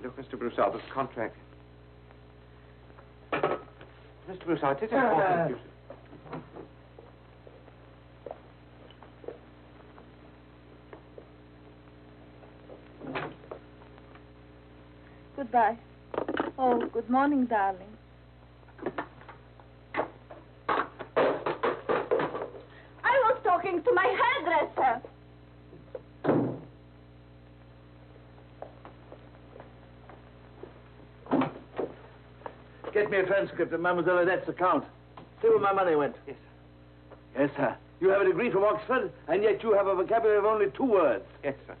Look, Mr. Broussard, this contract. Mr. Broussard, it is important. Goodbye. Oh, good morning, darling. I was talking to my hairdresser. Get me a transcript of Mademoiselle Odette's account. See where my money went. Yes, sir. Yes, sir. You have a degree from Oxford, and yet you have a vocabulary of only 2 words. Yes, sir.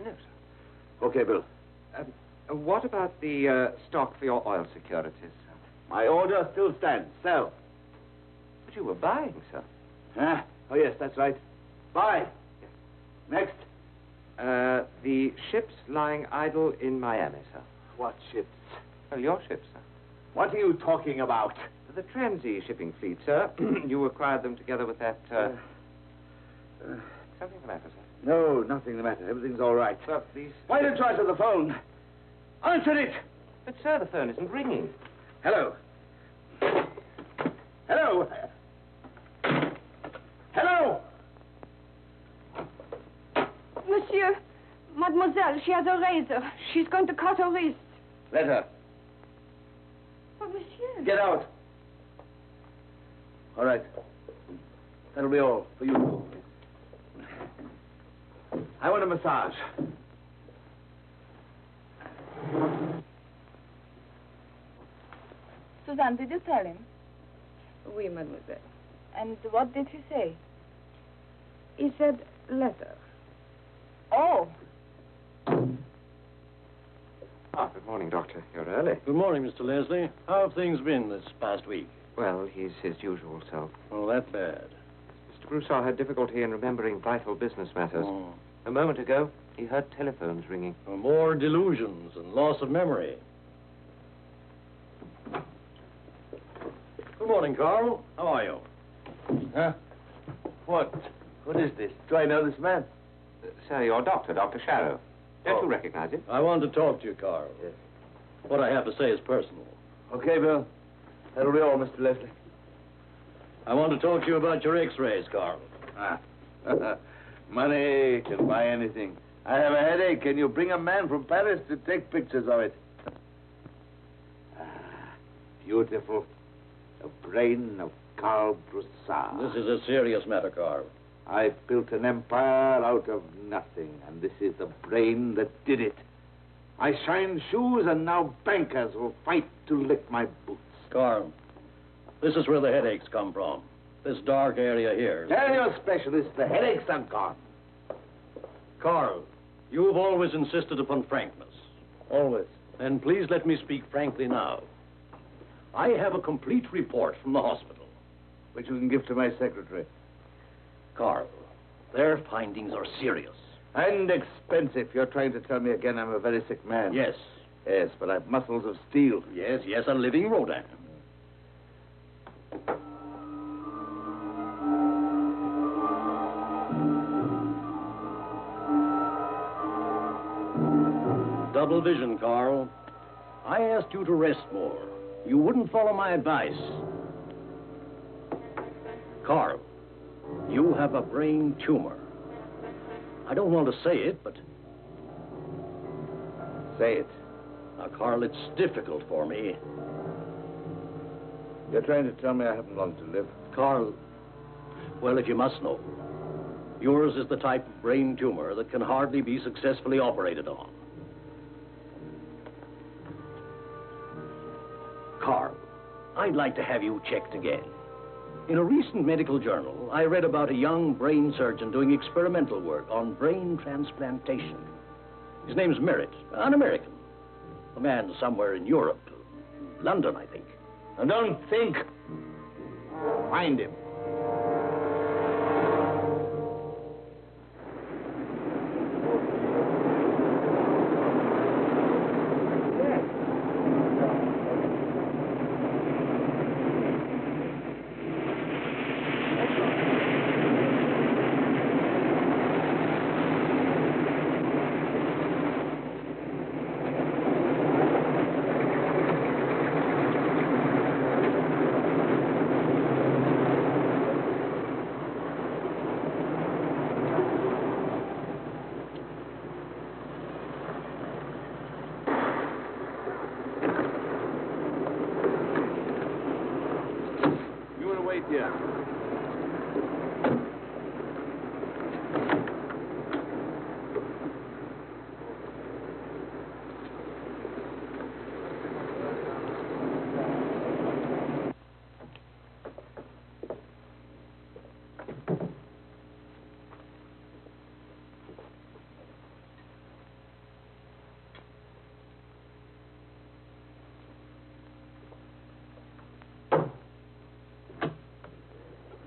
No, sir. Okay, Bill. What about the stock for your oil securities, sir? My order still stands. Sell. But you were buying, sir. Huh? Oh, yes, that's right. Buy. Yes. Next. The ships lying idle in Miami, sir. What ships? Oh, your ships, sir. What are you talking about? The Transea shipping fleet, sir. You acquired them together with that, something the matter, sir? No, nothing the matter. Everything's all right. Sir, these... Why don't you answer the phone? Answer it! But, sir, the phone isn't ringing. Hello. Hello. Hello. Monsieur, mademoiselle, she has a razor. She's going to cut her wrist. Let her. Oh, monsieur. Get out. All right. That'll be all for you two. I want a massage. Suzanne, did you tell him? Oui, mademoiselle. And what did he say? He said letter. Oh. Ah, good morning, Doctor. You're early. Good morning, Mr. Leslie. How have things been this past week? Well, he's his usual self. Oh, that bad. Mr. Broussard had difficulty in remembering vital business matters. Oh. A moment ago, he heard telephones ringing. More delusions and loss of memory. Good morning, Carl. How are you? Huh? What? What is this? Do I know this man? Sir, your doctor, Dr. Sharrow. Don't you recognize him? I want to talk to you, Carl. Yes. What I have to say is personal. Okay, Bill. That'll be all, Mr. Leslie. I want to talk to you about your x-rays, Carl. Ah. Money can buy anything. I have a headache. Can you bring a man from Paris to take pictures of it? Ah, beautiful. The brain of Carl Broussard. This is a serious matter, Carl. I built an empire out of nothing, and this is the brain that did it. I shined shoes, and now bankers will fight to lick my boots. Carl, this is where the headaches come from. This dark area here. Tell your specialist the headaches are gone. Carl, you've always insisted upon frankness. Always. Then please let me speak frankly now. I have a complete report from the hospital. Which you can give to my secretary. Carl, their findings are serious. And expensive. You're trying to tell me again I'm a very sick man. Yes. Yes, but I've muscles of steel. Yes, a living Rodin. Double vision, Carl. I asked you to rest more. You wouldn't follow my advice. Carl, you have a brain tumor. I don't want to say it, but... Say it. Now, Carl, it's difficult for me. You're trying to tell me I haven't long to live. Carl, well, if you must know, yours is the type of brain tumor that can hardly be successfully operated on. Carl, I'd like to have you checked again. In a recent medical journal, I read about a young brain surgeon doing experimental work on brain transplantation. His name's Merritt, an American. A man somewhere in Europe. London, I think. Now, don't think. Find him.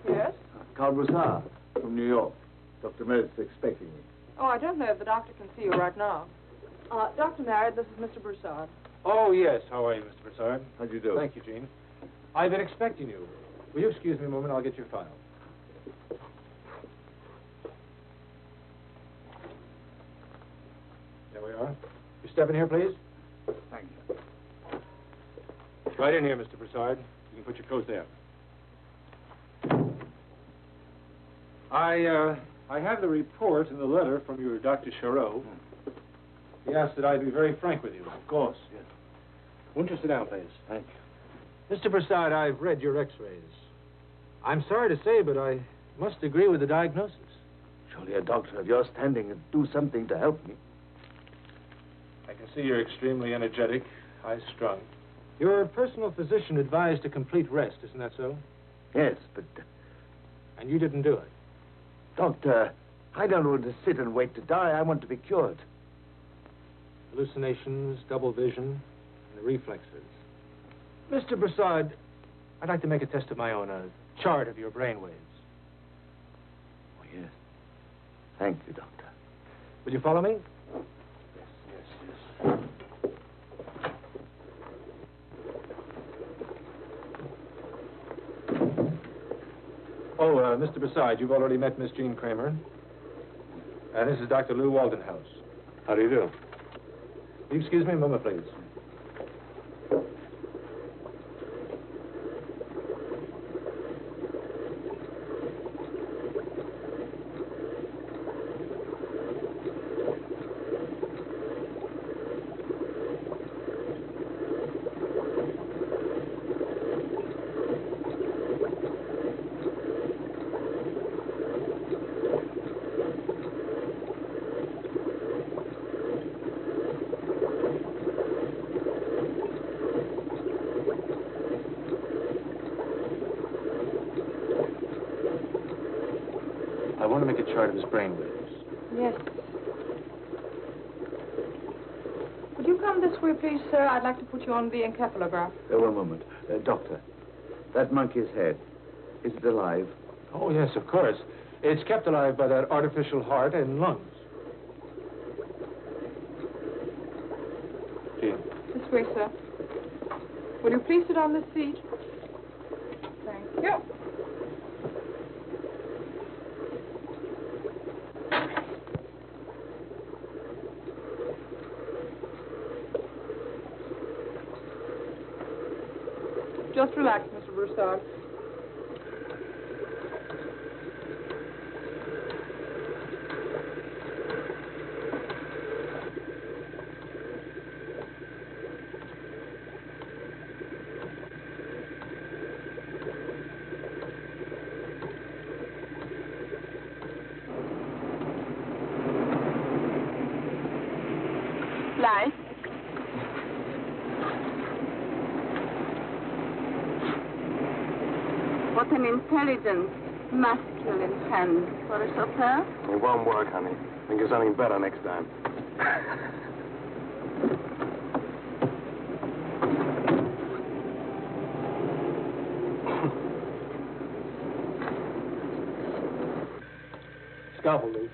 Yes? Carl Broussard from New York. Dr. Merritt's expecting me. Oh, I don't know if the doctor can see you right now. Dr. Merritt, this is Mr. Broussard. Oh, yes. How are you, Mr. Broussard? How'd you do? Thank you, Jean. I've been expecting you. Will you excuse me a moment? I'll get your file. There we are. You step in here, please. Thank you. Right in here, Mr. Broussard. You can put your coat there. I have the report and the letter from your Dr. Charot. He asked that I be very frank with you. Of course, yes. Won't you sit down, please? Thank you. Mr. Broussard, I've read your x-rays. I'm sorry to say, but I must agree with the diagnosis. Surely a doctor of your standing would do something to help me. I can see you're extremely energetic, high-strung. Your personal physician advised a complete rest, isn't that so? Yes, but, And you didn't do it. Doctor, I don't want to sit and wait to die. I want to be cured. Hallucinations, double vision, and the reflexes. Mr. Broussard, I'd like to make a test of my own, a chart of your brain waves. Oh, yes. Thank you, Doctor. Will you follow me? Yes. Oh, Mr. Broussard, you've already met Miss Jean Kramer. This is Dr. Lou Waldenhouse. How do you do? Will you excuse me a moment, please? I want to make a chart of his brain waves. Yes. Would you come this way, please, sir? I'd like to put you on the encephalograph. One moment. Doctor, that monkey's head, is it alive? Oh, yes, of course. It's kept alive by that artificial heart and lungs. Jean. This way, sir. Will you please sit on this seat? Thank you. Just relax, Mr. Broussard. Light. What an intelligent, masculine hand for a chauffeur. It won't work, honey. Think of something better next time. Scalpel, Lou.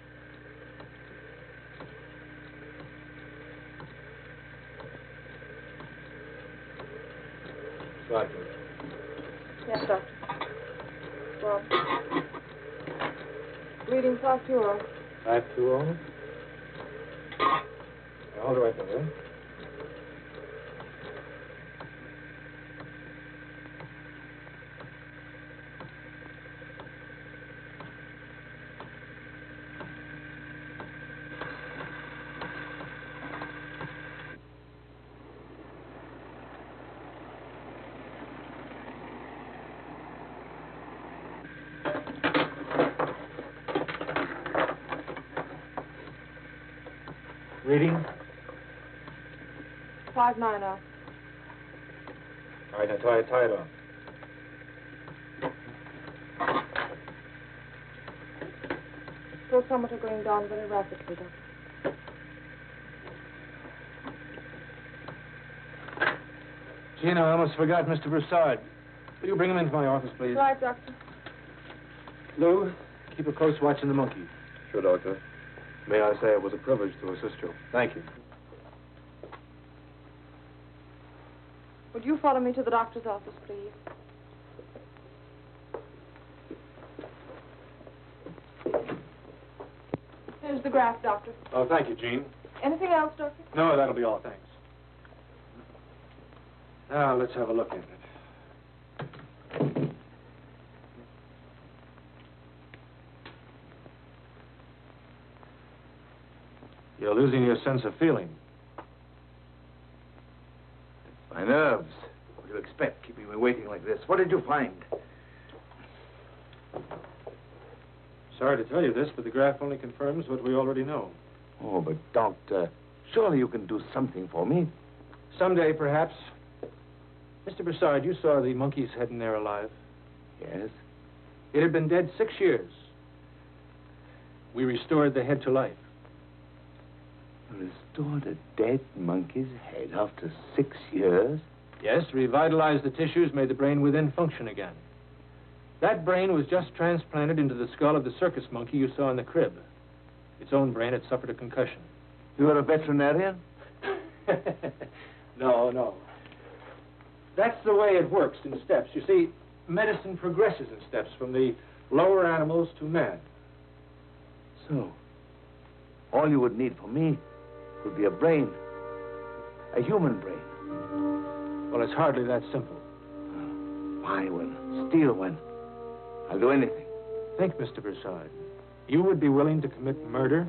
Right. Yes, doctor. Well, reading 520. 520. All right, there. Reading? 590. All right, now tie it off. some are going down very rapidly, Doctor. Gina, I almost forgot Mr. Broussard. Will you bring him into my office, please? Right, Doctor. Lou, keep a close watch on the monkey. Sure, Doctor. May I say it was a privilege to assist you. Thank you. Would you follow me to the doctor's office, please? Here's the graph, Doctor. Oh, thank you, Jean. Anything else, Doctor? No, that'll be all, thanks. Now, let's have a look at it. You're losing your sense of feeling. My nerves. What do you expect, keeping me waiting like this? What did you find? Sorry to tell you this, but the graph only confirms what we already know. Oh, but Doctor, surely you can do something for me. Someday, perhaps. Mr. Broussard, you saw the monkey's head in there alive. Yes? It had been dead 6 years. We restored the head to life. You restored a dead monkey's head after 6 years? Yes, revitalized the tissues, made the brain within function again. That brain was just transplanted into the skull of the circus monkey you saw in the crib. Its own brain had suffered a concussion. You are a veterinarian? No. That's the way it works in steps. You see, medicine progresses in steps from the lower animals to man. So, all you would need for me would be a brain. A human brain. Well, it's hardly that simple. Buy one. Steal one. I'll do anything. Think, Mr. Broussard. You would be willing to commit murder?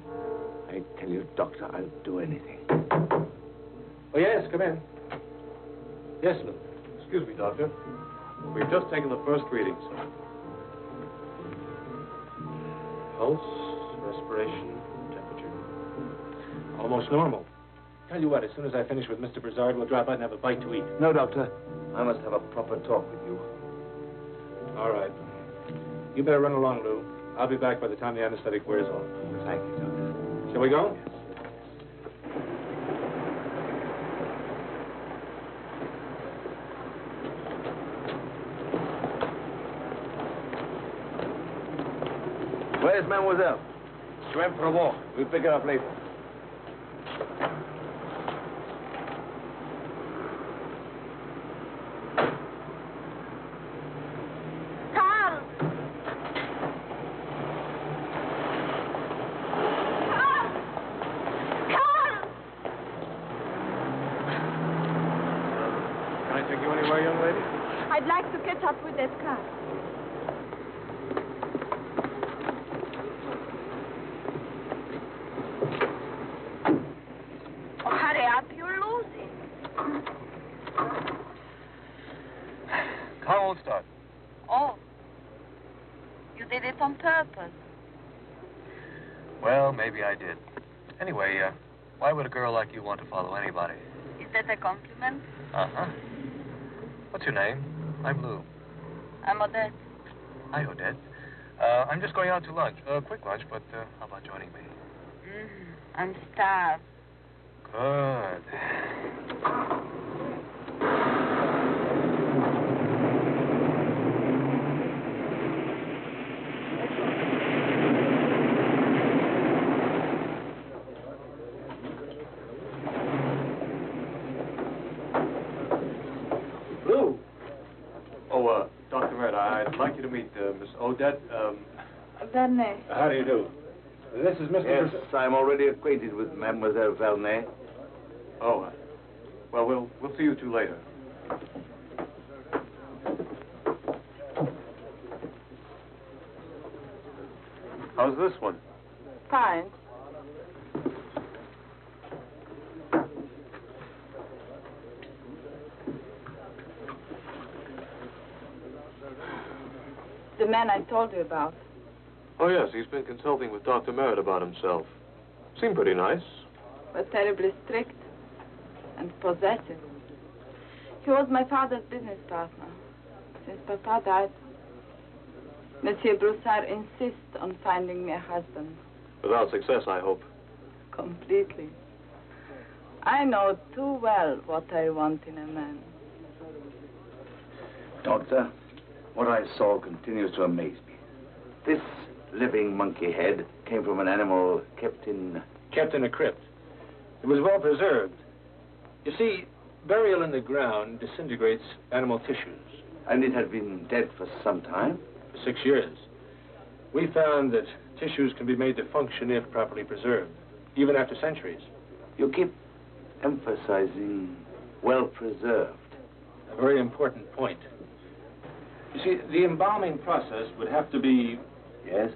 I tell you, Doctor, I'll do anything. Oh, yes, come in. Yes, Lou. Excuse me, Doctor. We've just taken the first readings. Pulse, respiration, temperature. Almost normal. Tell you what, as soon as I finish with Mr. Broussard, we'll drop out and have a bite to eat. No, Doctor. I must have a proper talk with you. All right. You better run along, Lou. I'll be back by the time the anesthetic wears off. Thank you, Doctor. Shall we go? Where's Mademoiselle? She went for a walk. We'll pick her up later. Can I take you anywhere, young lady? I'd like to catch up with that car. Oh, hurry up, you're losing. Car won't start. Oh, you did it on purpose. Well, maybe I did. Anyway, why would a girl like you want to follow anybody? Is that a compliment? Uh-huh. What's your name? I'm Lou. I'm Odette. Hi, Odette. I'm just going out to lunch. Quick lunch, but how about joining me? I'm starved. Good. Lou! Oh, Dr. Merritt, I'd like you to meet Miss Odette. Vernay. How do you do? This is Mr. Yes, Broussard. I'm already acquainted with Mademoiselle Vernay. Oh, well, we'll see you two later. How's this one? Fine. The man I told you about. Oh, yes, he's been consulting with Dr. Merritt about himself. Seemed pretty nice. But terribly strict and possessive. He was my father's business partner since Papa died. Monsieur Broussard insists on finding me a husband. Without success, I hope. Completely. I know too well what I want in a man. Doctor, what I saw continues to amaze me. This living monkey head came from an animal kept in... Kept in a crypt. It was well preserved. You see, burial in the ground disintegrates animal tissues. And it had been dead for some time? For 6 years. We found that tissues can be made to function if properly preserved, even after centuries. You keep emphasizing well preserved. A very important point. You see, the embalming process would have to be... Yes?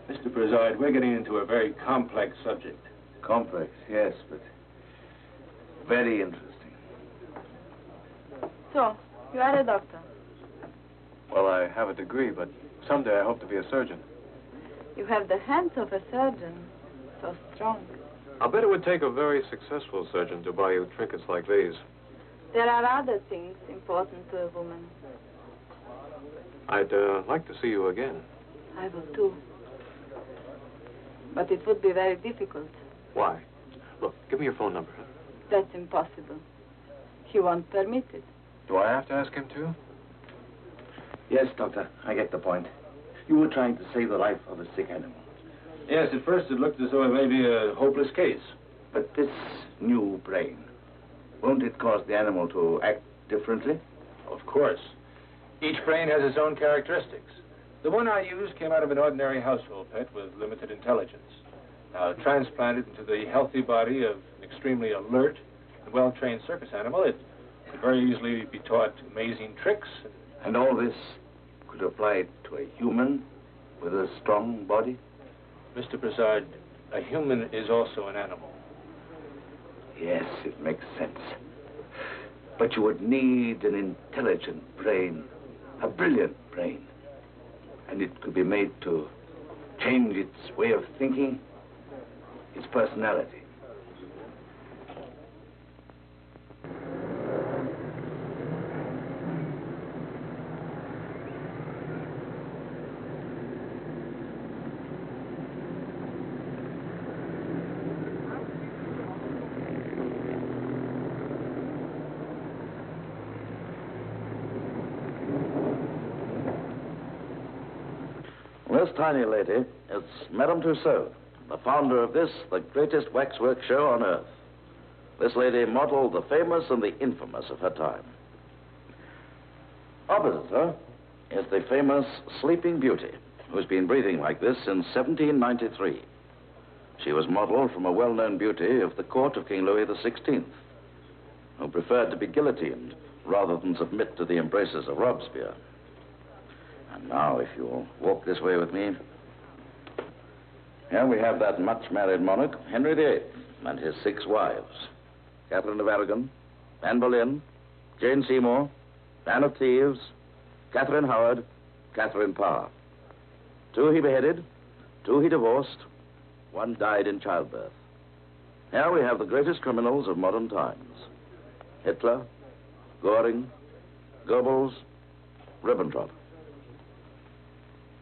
Mr. Brizard, we're getting into a very complex subject. Complex, yes, but very interesting. So, you are a doctor. Well, I have a degree, but someday I hope to be a surgeon. You have the hands of a surgeon. So strong. I'll bet it would take a very successful surgeon to buy you trinkets like these. There are other things important to a woman. I'd like to see you again. I will too. But it would be very difficult. Why? Look, give me your phone number. That's impossible. He won't permit it. Do I have to ask him too? Yes, Doctor, I get the point. You were trying to save the life of a sick animal. Yes, at first it looked as though it may be a hopeless case. But this new brain, won't it cause the animal to act differently? Of course. Each brain has its own characteristics. The one I used came out of an ordinary household pet with limited intelligence. Now, transplanted into the healthy body of an extremely alert and well-trained circus animal, it could very easily be taught amazing tricks. And all this could apply to a human with a strong body? Mr. Brizard, a human is also an animal. Yes, it makes sense. But you would need an intelligent brain, a brilliant brain. And it could be made to change its way of thinking, its personality. This tiny lady is Madame Tussaud, the founder of this, the greatest waxwork show on earth. This lady modeled the famous and the infamous of her time. Opposite her is the famous Sleeping Beauty, who's been breathing like this since 1793. She was modeled from a well-known beauty of the court of King Louis XVI, who preferred to be guillotined rather than submit to the embraces of Robespierre. And now, if you'll walk this way with me. Here we have that much-married monarch, Henry VIII, and his 6 wives. Catherine of Aragon, Anne Boleyn, Jane Seymour, Anne of Cleves, Catherine Howard, Catherine Parr. 2 he beheaded, 2 he divorced, 1 died in childbirth. Here we have the greatest criminals of modern times. Hitler, Goring, Goebbels, Ribbentrop.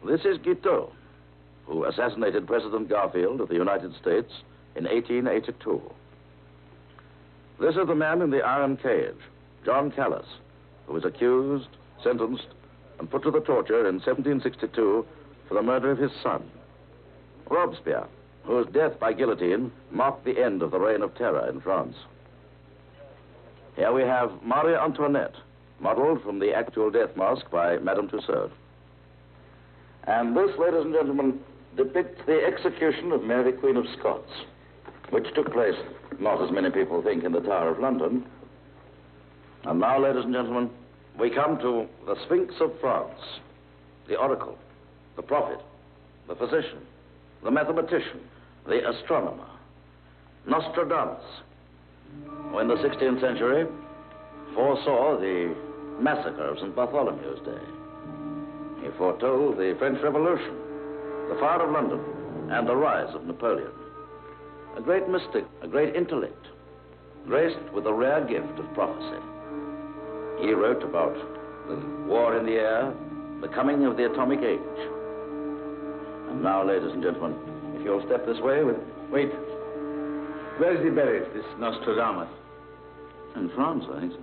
This is Guiteau, who assassinated President Garfield of the United States in 1882. This is the man in the iron cage, John Callis, who was accused, sentenced, and put to the torture in 1762 for the murder of his son. Robespierre, whose death by guillotine marked the end of the reign of terror in France. Here we have Marie Antoinette, modeled from the actual death mask by Madame Tussaud. And this, ladies and gentlemen, depicts the execution of Mary, Queen of Scots, which took place, not as many people think, in the Tower of London. And now, ladies and gentlemen, we come to the Sphinx of France, the oracle, the prophet, the physician, the mathematician, the astronomer, Nostradamus, who in the 16th century foresaw the massacre of St. Bartholomew's Day. He foretold the French Revolution, the fire of London, and the rise of Napoleon. A great mystic, a great intellect, graced with the rare gift of prophecy. He wrote about the war in the air, the coming of the atomic age. And Now, ladies and gentlemen, if you'll step this way with... Wait. Where is he buried, this Nostradamus? In France, I think so.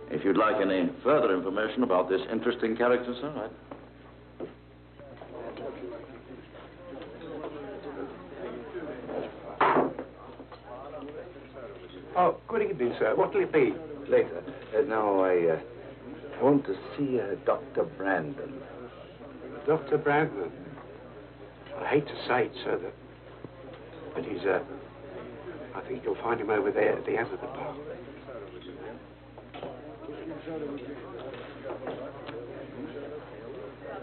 If you'd like any further information about this interesting character, sir, Oh, good evening, sir. What'll it be? Later. Now, I want to see Dr. Brandon. Dr. Brandon. I hate to say it, sir, but he's, I think you'll find him over there at the end of the bar.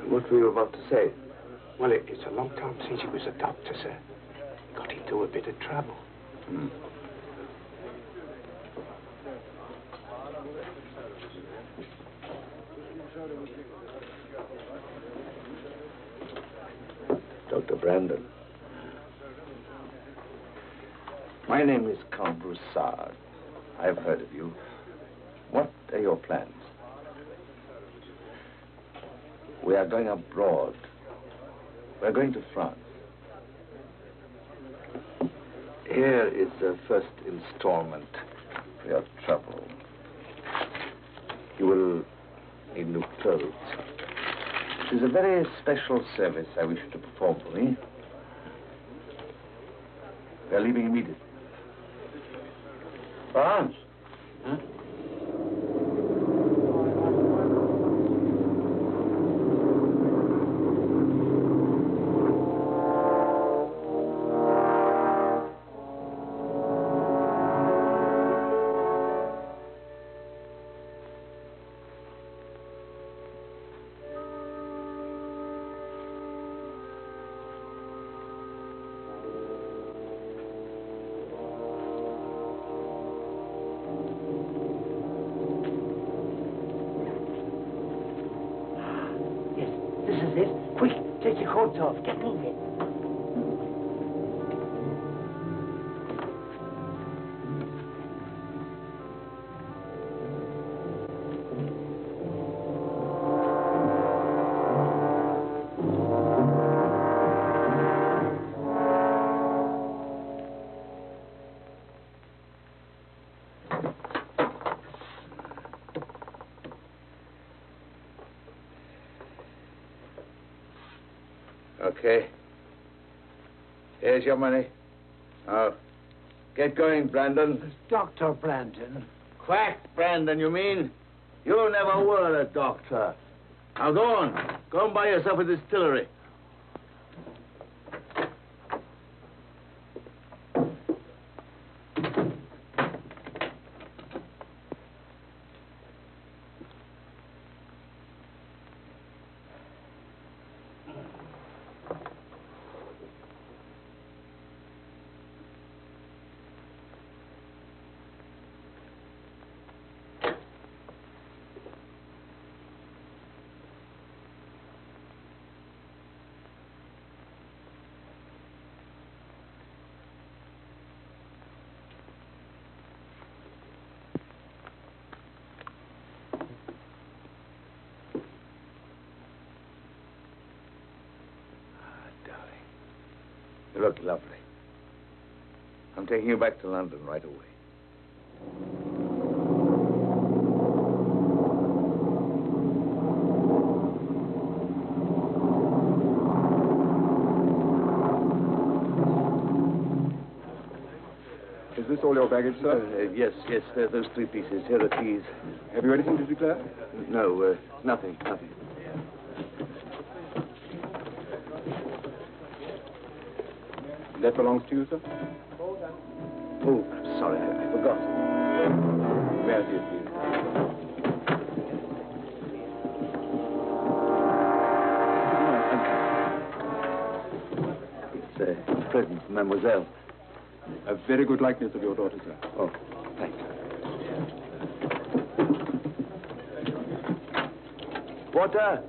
What were you about to say? Well, it's a long time since he was a doctor, sir. Got into a bit of trouble. Dr. Brandon. My name is Count Broussard. I've heard of you. What are your plans? We are going abroad. We're going to France. Here is the first installment for your trouble. You will need new clothes. It is a very special service I wish you to perform for me. We are leaving immediately. France? Huh? Off. Get moving. Okay. Here's your money. Now, get going, Brandon. Dr. Brandon. Quack Brandon, you mean? You never were a doctor. Now, go on. Go and buy yourself a distillery. You look lovely. I'm taking you back to London right away. Is this all your baggage, sir? Yes, those 3 pieces. Here are the keys. Have you anything to declare? No, nothing. That belongs to you, sir? Oh, I'm sorry, I forgot. May I see it, please? It's a present from Mademoiselle. A very good likeness of your daughter, sir. Oh, thank you. Water!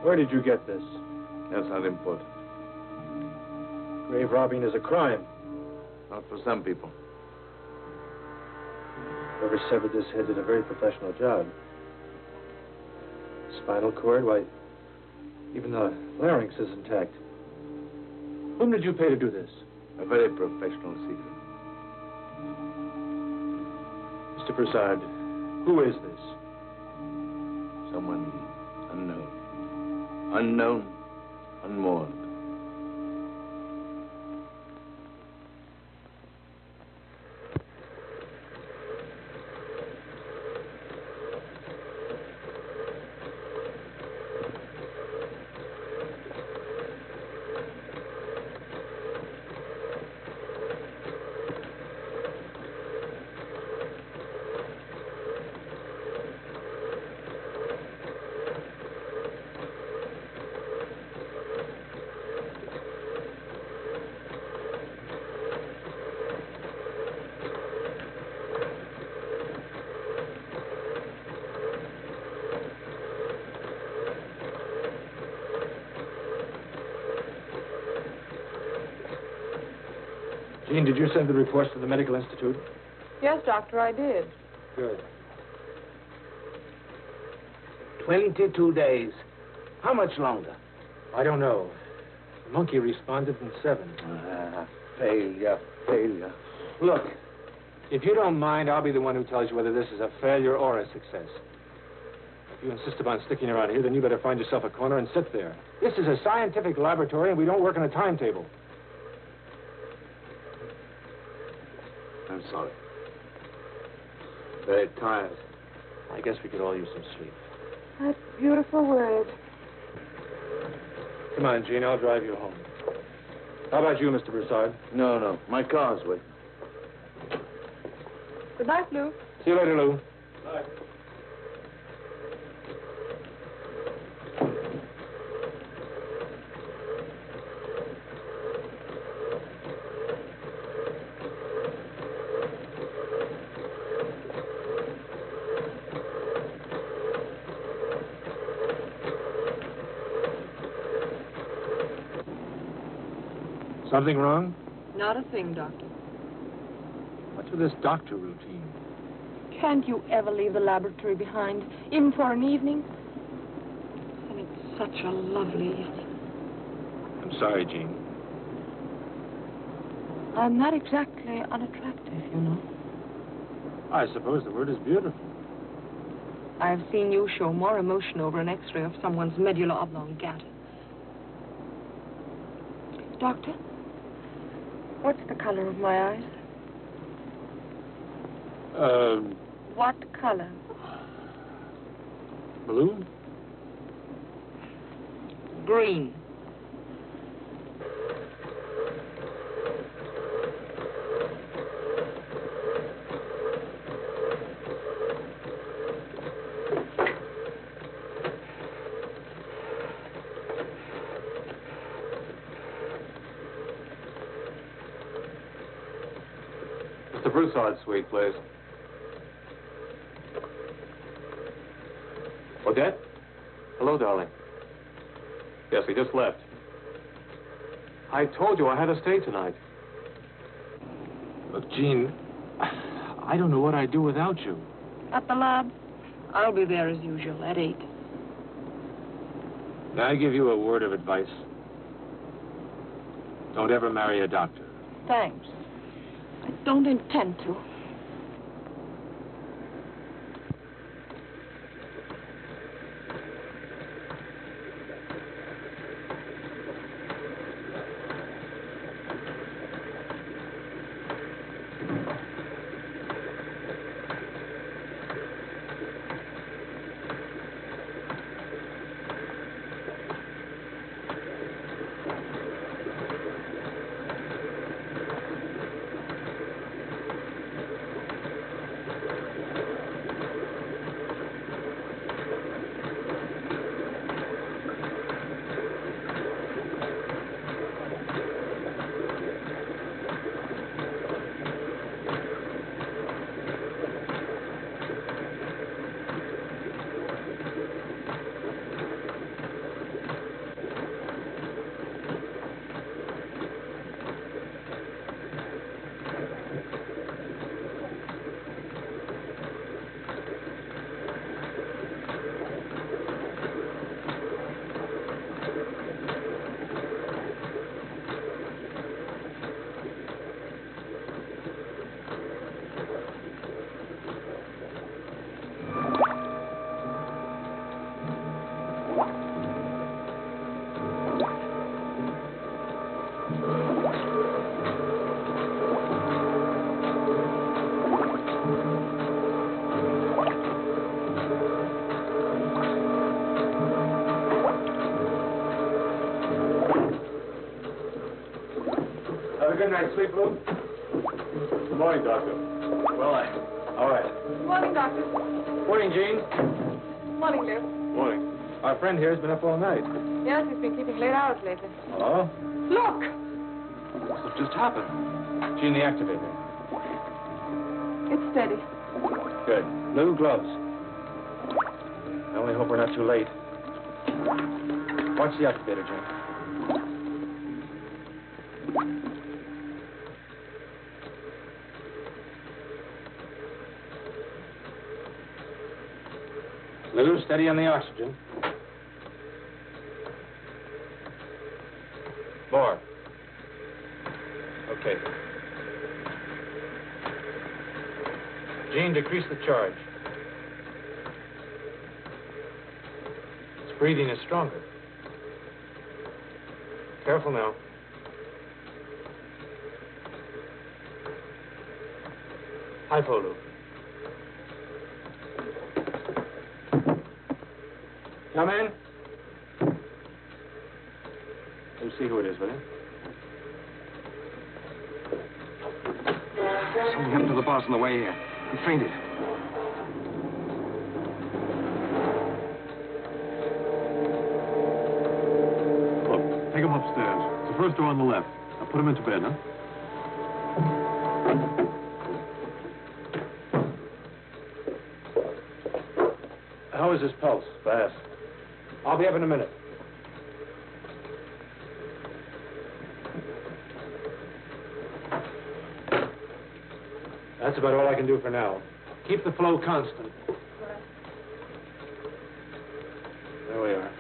Where did you get this? That's not important. Grave robbing is a crime. Not for some people. Whoever severed this head did a very professional job. Spinal cord, why, even the larynx is intact. Whom did you pay to do this? A very professional secret. Mr. Prasad, who is this? Someone unknown. Unknown, unmourned. Jean, did you send the reports to the Medical Institute? Yes, Doctor, I did. Good. 22 days. How much longer? I don't know. The monkey responded in 7. Failure, failure. Look, if you don't mind, I'll be the one who tells you whether this is a failure or a success. If you insist upon sticking around here, then you better find yourself a corner and sit there. This is a scientific laboratory, and we don't work on a timetable. I'm sorry. Very tired. I guess we could all use some sleep. That beautiful word. Come on, Jean, I'll drive you home. How about you, Mr. Broussard? No. My car's waiting. Good night, Lou. See you later, Lou. Bye. Something wrong? Not a thing, Doctor. What's with this doctor routine? Can't you ever leave the laboratory behind, even for an evening? And it's such a lovely evening. I'm sorry, Jean. I'm not exactly unattractive, you know. I suppose the word is beautiful. I've seen you show more emotion over an X-ray of someone's medulla oblongata. Doctor, what's the color of my eyes? What color? Blue? Green. Mr. Broussard's suite, please. Odette? Hello, darling. Yes, he just left. I told you I had to stay tonight. Look, Jean, I don't know what I'd do without you. At the lab? I'll be there as usual, at 8. May I give you a word of advice? Don't ever marry a doctor. Thanks. I don't intend to. good night's sleep, Lou? Good morning, Doctor. Well, all right. Morning, Doctor. Morning, Jean. Morning, Lou. Morning. Our friend here has been up all night. Yes, he's been keeping late hours lately. Hello? Look! What's just happened? Jean, the activator. It's steady. Good. Lou, gloves. I only hope we're not too late. Watch the activator, Jean. Lou, steady on the oxygen. More. Okay. Jean, decrease the charge. Its breathing is stronger. Careful now. Hypo, Lou. Come in. Let me see who it is, will you? Something happened to the boss on the way here. He fainted. Look, take him upstairs. It's the first door on the left. Now put him into bed, huh? How is his pulse? Fast. I'll be up in a minute. That's about all I can do for now. Keep the flow constant. There we are.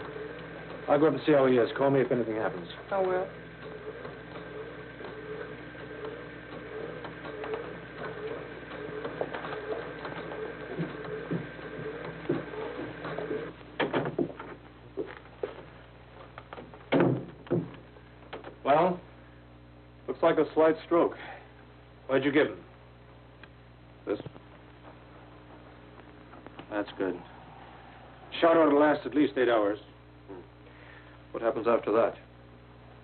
I'll go up and see how he is. Call me if anything happens. I will. Well, Looks like a slight stroke. what'd you give him? This? That's good. Shot ought to last at least 8 hours. What happens after that?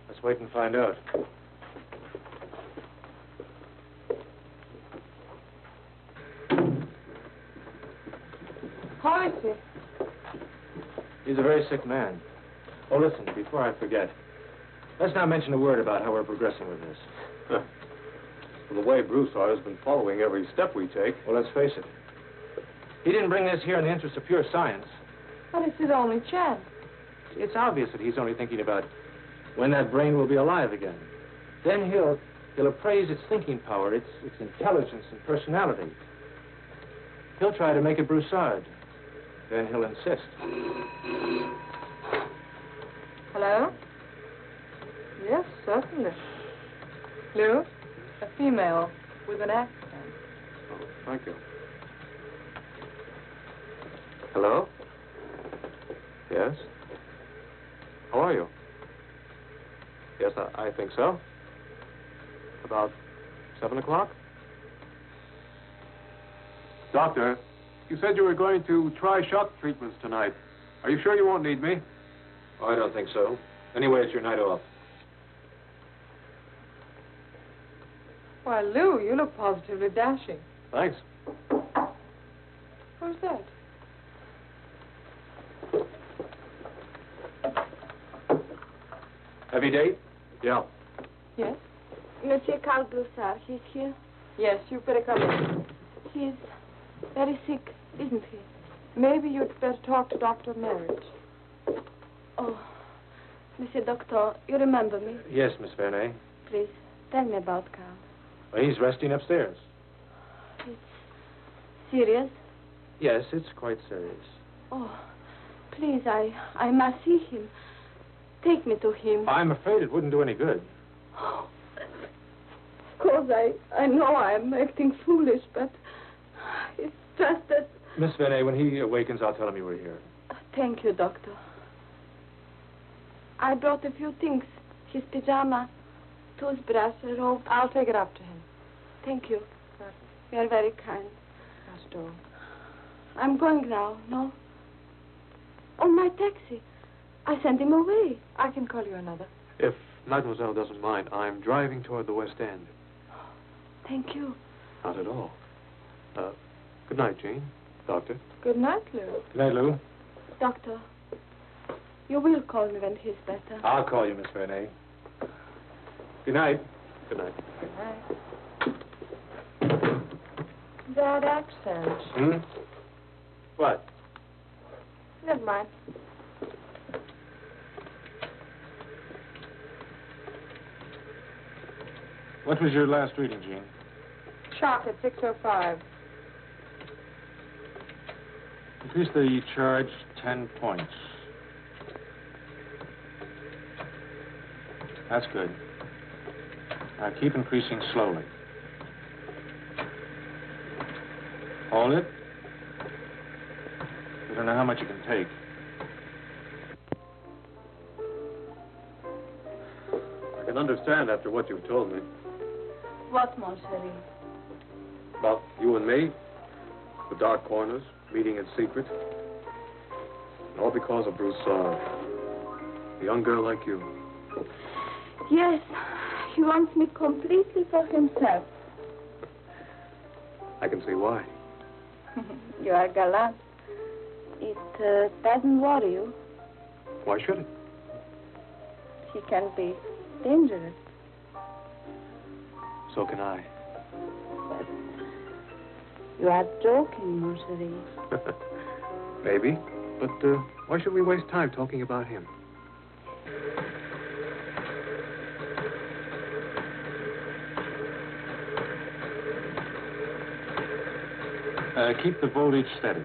Let's wait and find out. How is he? He's a very sick man. Oh, listen, before I forget, let's not mention a word about how we're progressing with this. From the way Broussard has been following every step we take. Well, let's face it. He didn't bring this here in the interest of pure science. But it's his only chance. It's obvious that he's only thinking about when that brain will be alive again. Then he'll appraise its thinking power, its intelligence and personality. He'll try to make it Broussard. Then he'll insist. Hello? Yes, certainly. Lou? A female with an accent. Oh, thank you. Hello? Yes? How are you? Yes, I think so. About 7 o'clock? Doctor, you said you were going to try shock treatments tonight. Are you sure you won't need me? Oh, I don't think so. Anyway, it's your night off. Why, Lou, you look positively dashing. Thanks. Who's that? Heavy date? Yeah. Yes? Monsieur Carl Broussard, he's here. Yes, you better come in. He's very sick, isn't he? Maybe you'd better talk to Dr. Merritt. Oh, Monsieur Doctor, you remember me? Yes, Miss Vernet. Please, tell me about Carl. Well, he's resting upstairs. It's serious? Yes, it's quite serious. Oh, please, I must see him. Take me to him. I'm afraid it wouldn't do any good. Oh, of course, I know I'm acting foolish, but it's just that... Miss Vernet, when he awakens, I'll tell him you were here. Thank you, Doctor. I brought a few things. His pajama, toothbrush, a rope. I'll take it up to him. Thank you. You are very kind. That's all. I'm going now, no? Oh, my taxi. I sent him away. I can call you another. If Mademoiselle doesn't mind. I'm driving toward the West End. Thank you. Not at all. Good night, Jean. Doctor. Good night, Lou. Good night, Lou. Doctor, you will call me when he's better. I'll call you, Miss Vernay. Good night. Good night. Good night. That accent. Hmm? What? Never mind. What was your last reading, Jean? Chocolate, 605. Increase the charge 10 points. That's good. Now keep increasing slowly. Hold it. You don't know how much you can take. I can understand after what you've told me. What, mon chéri? About you and me, the dark corners, meeting in secret. And all because of Broussard. A young girl like you. Yes, he wants me completely for himself. I can see why. You are gallant. It doesn't worry you. Why should it? He can be dangerous. So can I. But you are joking, mon chéri. Maybe. But why should we waste time talking about him? Keep the voltage steady.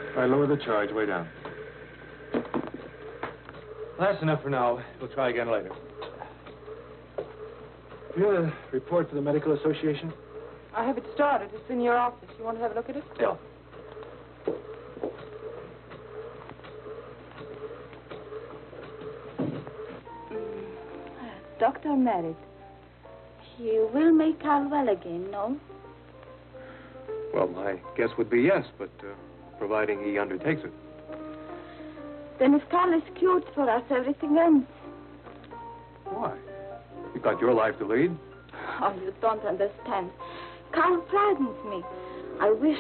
All right, lower the charge way down. That's enough for now. We'll try again later. You have a report for the Medical Association? I have it started. It's in your office. You want to have a look at it? Yeah. Dr. Merritt, he will make Carl well again, no? Well, my guess would be yes, but providing he undertakes it. Then if Carl is cured for us, everything ends. Why? You've got your life to lead. Oh, you don't understand. Carl frightens me. I wish.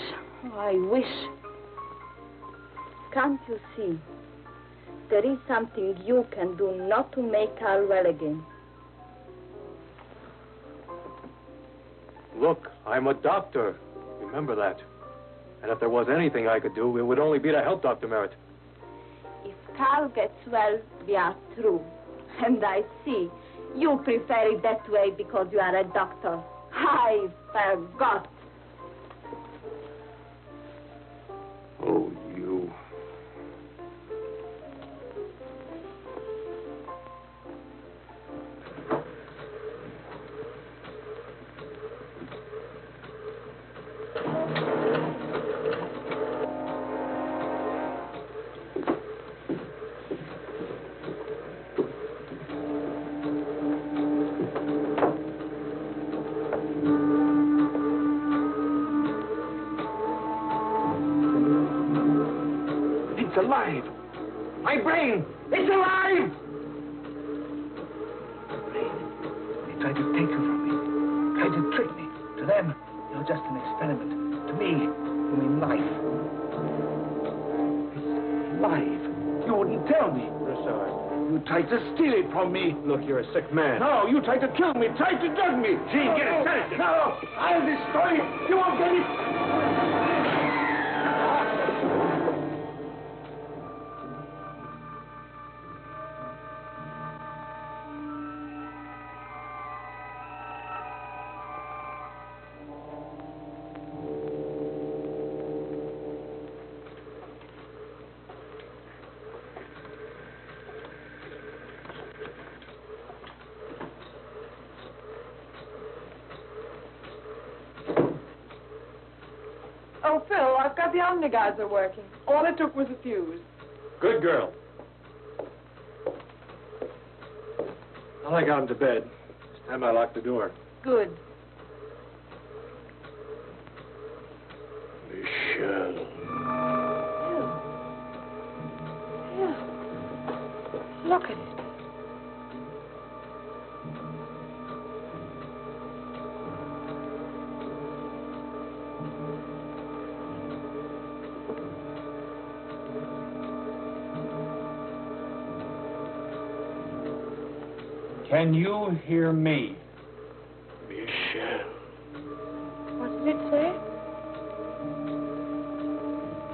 Can't you see? There is something you can do not to make Carl well again. Look, I'm a doctor. Remember that. And if there was anything I could do, it would only be to help Dr. Merritt. If Carl gets well, we are through. And I see. You prefer it that way because you are a doctor. I forgot. Oh, you. It's alive! My brain! It's alive! Brain, they tried to take you from me. Tried to trick me. To them, you're just an experiment. To me, you mean life. It's live. You wouldn't tell me. Broussard. You tried to steal it from me. Look, you're a sick man. No, you tried to kill me, tried to drug me. Gene, get it, finish it. No, I'll destroy it. You won't get it. Oh, Phil, I've got the omnigizer working. All it took was a fuse. Good girl. Well, I got him to bed. This time I locked the door. Good. Michelle. Phil. Can you hear me? Michel. What did it say?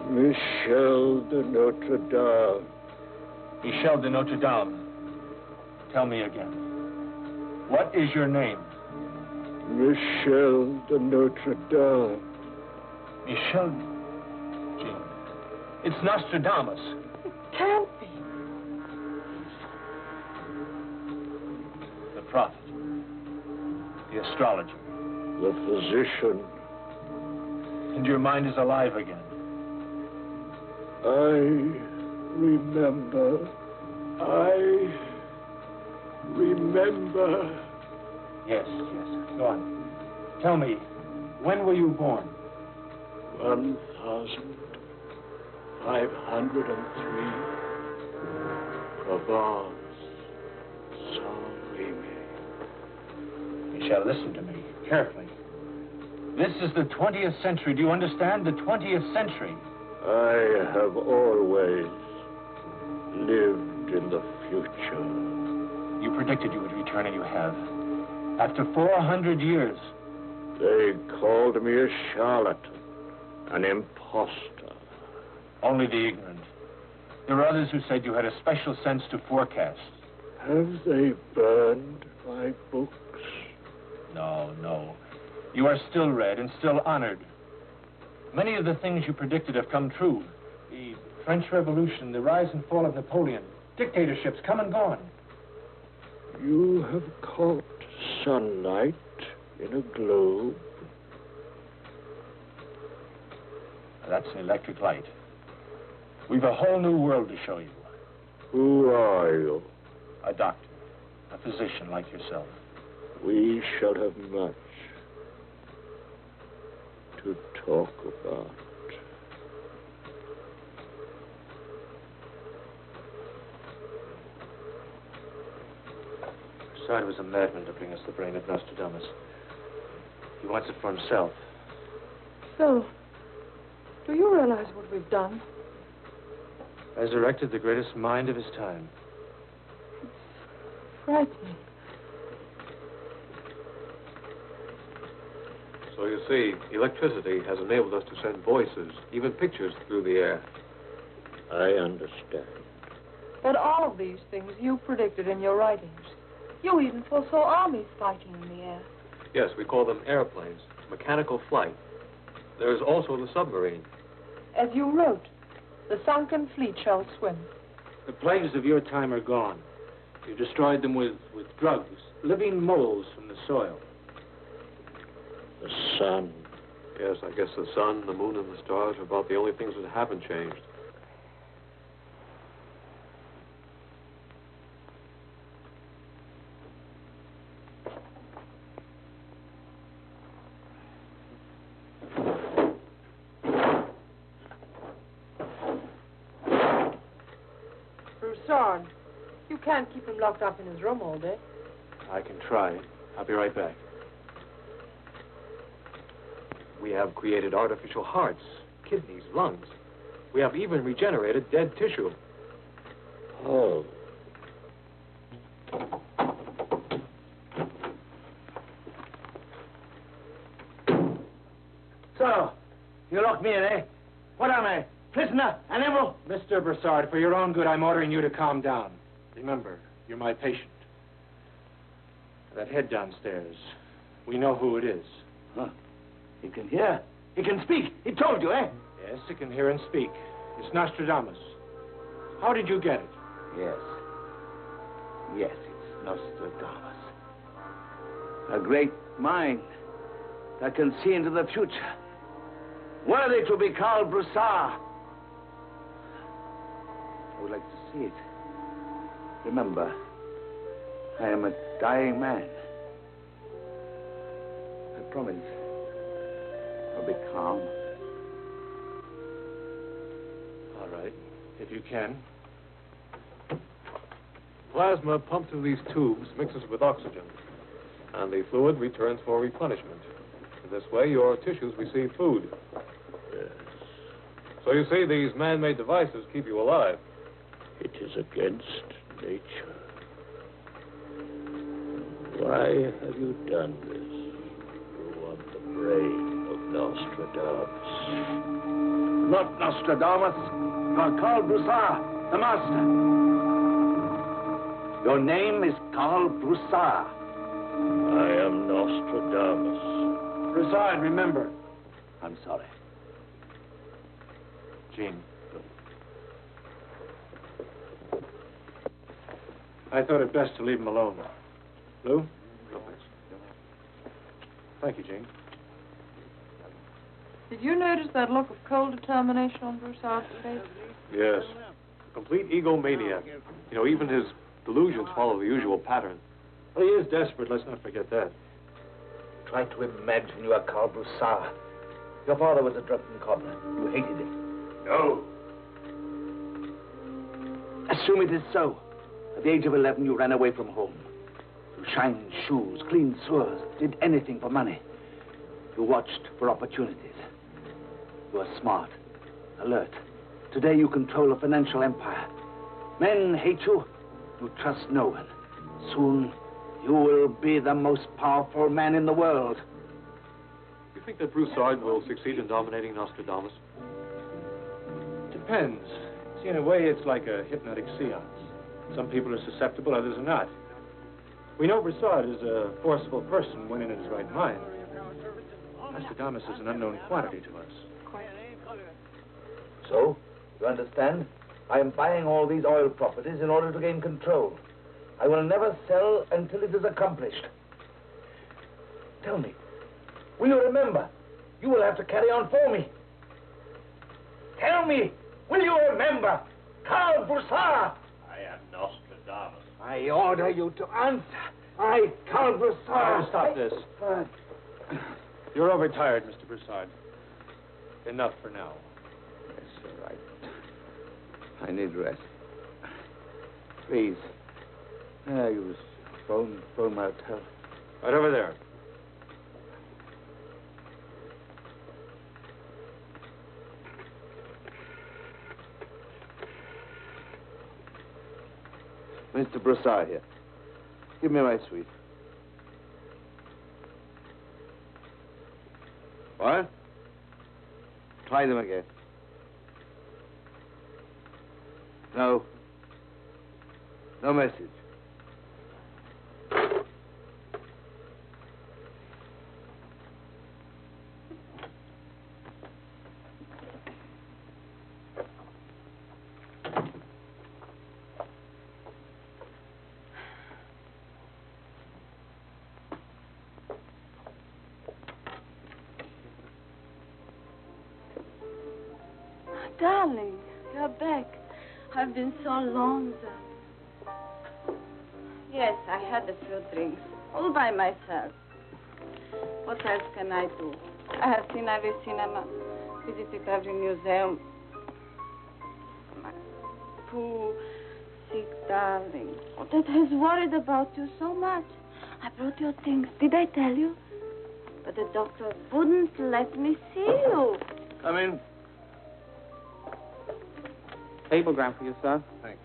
Michel de Notre Dame. Michel de Notre Dame. Tell me again. What is your name? Michel de Notre Dame. Michel... Jean. It's Nostradamus. It can't be. The prophet. The astrologer. The physician. And your mind is alive again. I remember. Yes, yes. Go on. Tell me, when were you born? 1503. Provence. Saint-Rémy. Michel, listen to me carefully. This is the 20th century. Do you understand? The 20th century. I have always lived in the future. You predicted you would return, and you have. After 400 years. They called me a charlatan, an imposter. Only the ignorant. There are others who said you had a special sense to forecast. Have they burned my books? No, no. You are still read and still honored. Many of the things you predicted have come true. The French Revolution, the rise and fall of Napoleon, dictatorships come and gone. You have caught sunlight in a globe. That's an electric light. We've a whole new world to show you. Who are you? A doctor, a physician like yourself. We shall have much to talk about. Broussard was a madman to bring us the brain of Nostradamus. He wants it for himself. Phil, do you realize what we've done? Resurrected the greatest mind of his time. Frightening. So you see, electricity has enabled us to send voices, even pictures, through the air. I understand. But all of these things you predicted in your writings. You even foresaw armies fighting in the air. Yes, we call them airplanes, mechanical flight. There's also the submarine. As you wrote, the sunken fleet shall swim. The planes of your time are gone. You destroyed them with drugs, living moles from the soil. The sun. Yes, I guess the sun, the moon, and the stars are about the only things that haven't changed. Broussard, you can't keep him locked up in his room all day. I can try. I'll be right back. We have created artificial hearts, kidneys, lungs. We have even regenerated dead tissue. Oh. So, you locked me in, eh? What am I? Prisoner? Animal? Mr. Broussard, for your own good, I'm ordering you to calm down. Remember, you're my patient. That head downstairs, we know who it is. Huh. He can hear. He can speak. He told you, eh? Yes, it can hear and speak. It's Nostradamus. How did you get it? Yes. Yes, it's Nostradamus. A great mind that can see into the future. Worthy to be called Broussard. I would like to see it. Remember, I am a dying man. I promise I'll be calm. All right, if you can. Plasma pumped through these tubes mixes with oxygen, and the fluid returns for replenishment. In this way, your tissues receive food. Yes. So you see, these man-made devices keep you alive. It is against nature. Why have you done this? You want the brain of Nostradamus. Not Nostradamus. You are Karl Broussard, the master. Your name is Karl Broussard. I am Nostradamus. Broussard, remember. I'm sorry. Jean. I thought it best to leave him alone. Lou? No, thanks. Thank you, Jean. Did you notice that look of cold determination on Broussard's face? Yes. A complete egomaniac. You know, even his delusions follow the usual pattern. Well, he is desperate, let's not forget that. Try to imagine you are Karl Broussard. Your father was a drunken cobbler. You hated him. No. Assume it is so. At the age of 11, you ran away from home. You shined shoes, cleaned sewers, did anything for money. You watched for opportunities. You are smart, alert. Today you control a financial empire. Men hate you. You trust no one. Soon, you will be the most powerful man in the world. You think that Broussard will succeed in dominating Nostradamus? Depends. See, in a way, it's like a hypnotic seance. Some people are susceptible, others are not. We know Broussard is a forceful person when in his right mind. Nostradamus is an unknown quantity to us. So, you understand? I am buying all these oil properties in order to gain control. I will never sell until it is accomplished. Tell me, will you remember? You will have to carry on for me. Tell me, will you remember? Karl Broussard! I am Nostradamus. I order you to answer. I, Karl Broussard. Stop this. You're overtired, Mr. Broussard. Enough for now. Yes, you're right. I need rest. Please. Use phone my hotel. Right over there. Mr. Broussard here. Give me my suite. What? Try them again. No. No message. Darling, you're back. I've been so lonesome. Yes, I had a few drinks, all by myself. What else can I do? I have seen every cinema, visited every museum. My poor, sick darling. Oh, that has worried about you so much. I brought your things. Did I tell you? But the doctor wouldn't let me see you. Come in. Cablegram for you, sir. Thank you.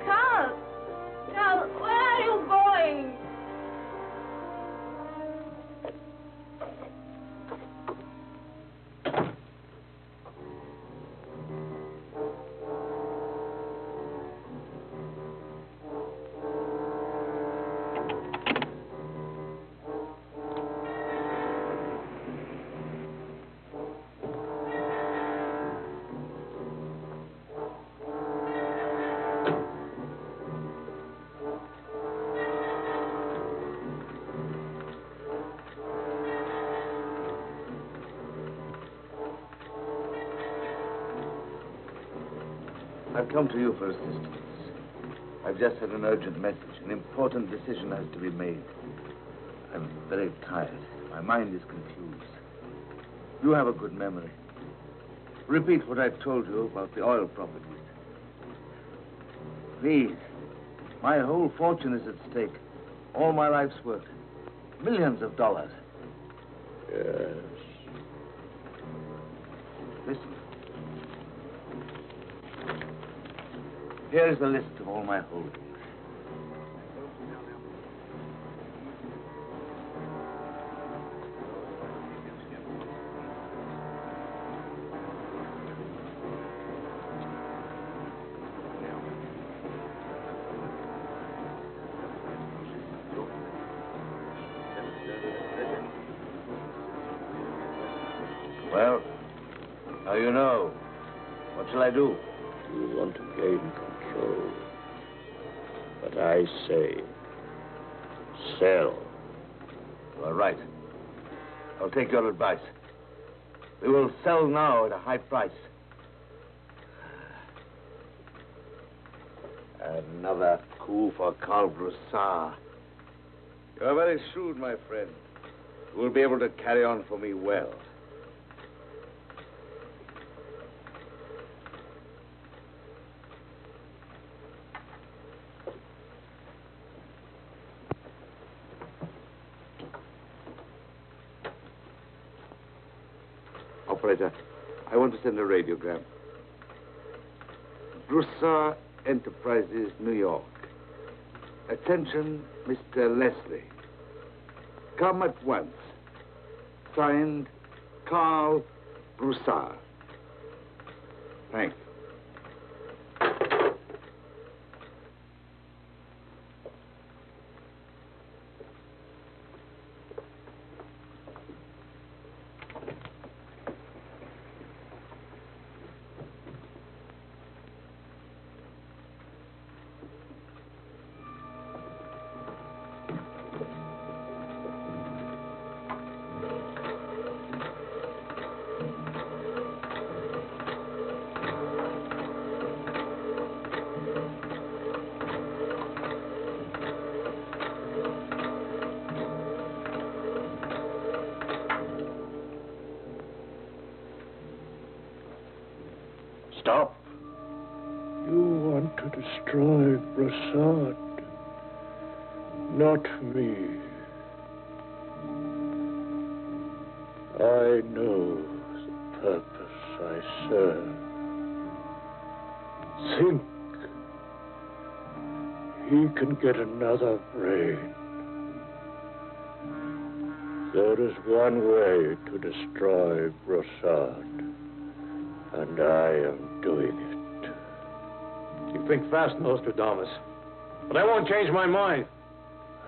Carl, where are you going? I've come to you for assistance. I've just had an urgent message. An important decision has to be made. I'm very tired. My mind is confused. You have a good memory. Repeat what I've told you about the oil properties. Please. My whole fortune is at stake. All my life's work. Millions of dollars. Yes. Listen. Here is the list of all my holdings. Well, now you know. What shall I do? You want to gain control. But I say, sell. You are right. I'll take your advice. We will sell now at a high price. Another coup for Carl Broussard. You are very shrewd, my friend. You will be able to carry on for me well. Operator, I want to send a radiogram. Broussard Enterprises, New York. Attention, Mr. Leslie. Come at once. Signed, Carl Broussard. Thanks. Stop. You want to destroy Broussard, not me. I know the purpose I serve. Think he can get another brain. There is one way to destroy Broussard, and I am doing it. You think fast, Nostradamus. But I won't change my mind.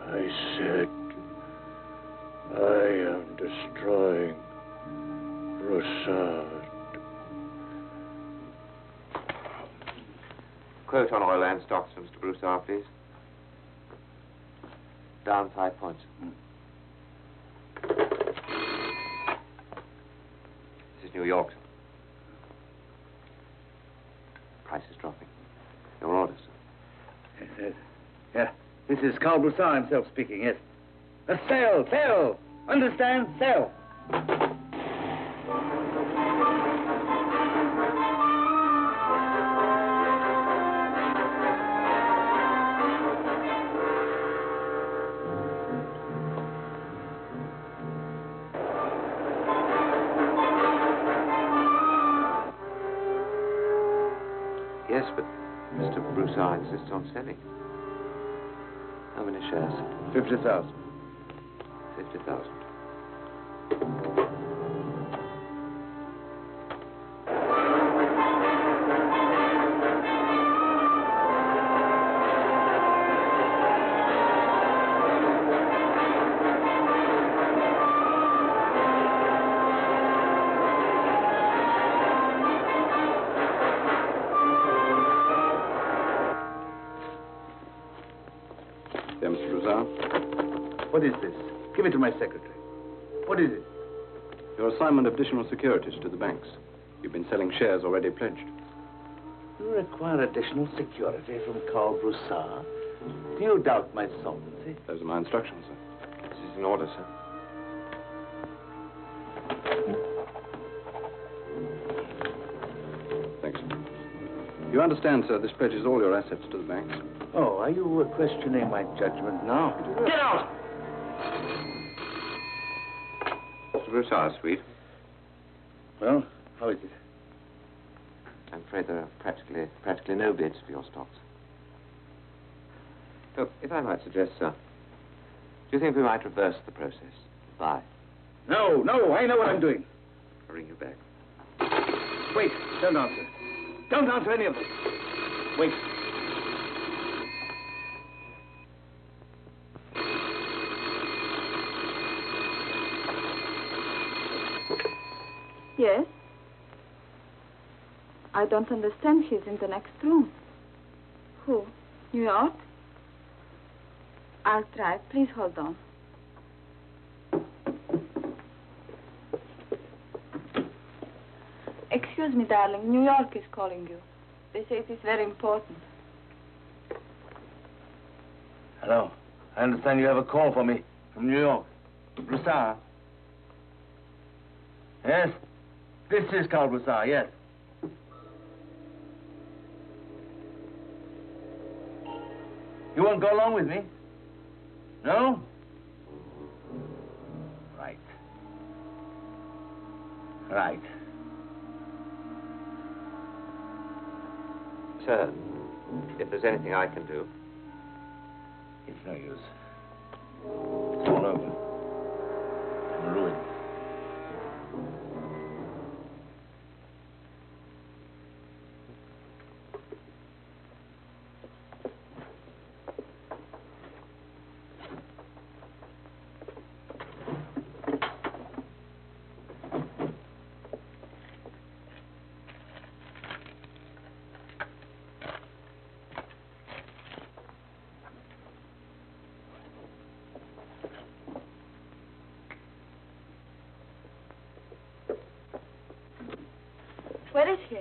I said I am destroying Broussard. Quote on oil and stocks for Mr. Broussard, please. Down 5 points. This is New York. Price is dropping. Your orders. Yes. Yeah. This is Carl Broussard himself speaking, yes. Sell, sell! Understand? Sell! Yes, but Mr. Broussard insists on selling. How many shares? 50,000. 50,000. There, Mr. Broussard. What is this? Give it to my secretary. What is it? Your assignment of additional securities to the banks. You've been selling shares already pledged. You require additional security from Carl Broussard? Do you doubt my solvency? Those are my instructions, sir. This is an order, sir. Thanks. You understand, sir, this pledges all your assets to the banks. Oh, are you questioning my judgment now? Get out! Mr. Broussard, sweet. Well, how is it? I'm afraid there are practically no bids for your stocks. So, if I might suggest, sir, do you think we might reverse the process? Buy. No, I know what I'm doing. I'll ring you back. Wait, don't answer. Don't answer any of them. Wait. Yes? I don't understand. He's in the next room. Who? New York? I'll try. Please hold on. Excuse me, darling. New York is calling you. They say it is very important. Hello. I understand you have a call for me from New York. Broussard. Yes? This is Carl Broussard, yes. You won't go along with me? No? Right. Right. Sir, if there's anything I can do. It's no use. It's all over. I'm ruined. Where is he?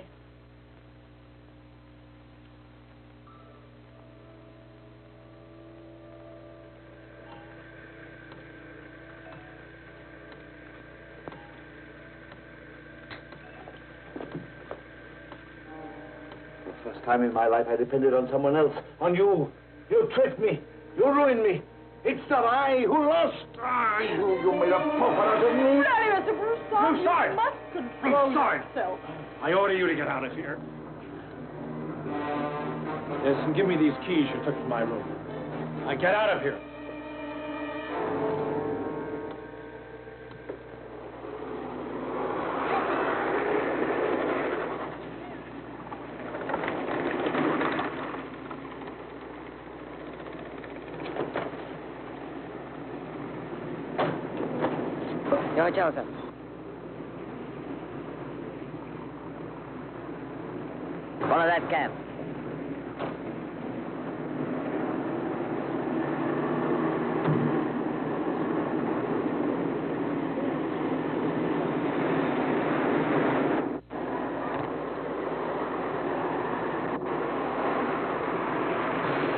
For the first time in my life, I depended on someone else. On you. You tricked me. You ruined me. It's not I who lost. You made a pauper out of me. Really, Mr. Broussard, Broussard! you must control Broussard! yourself. I order you to get out of here. Yes, and give me these keys you took from my room. Now get out of here. Yo, Joseph. Follow that cab.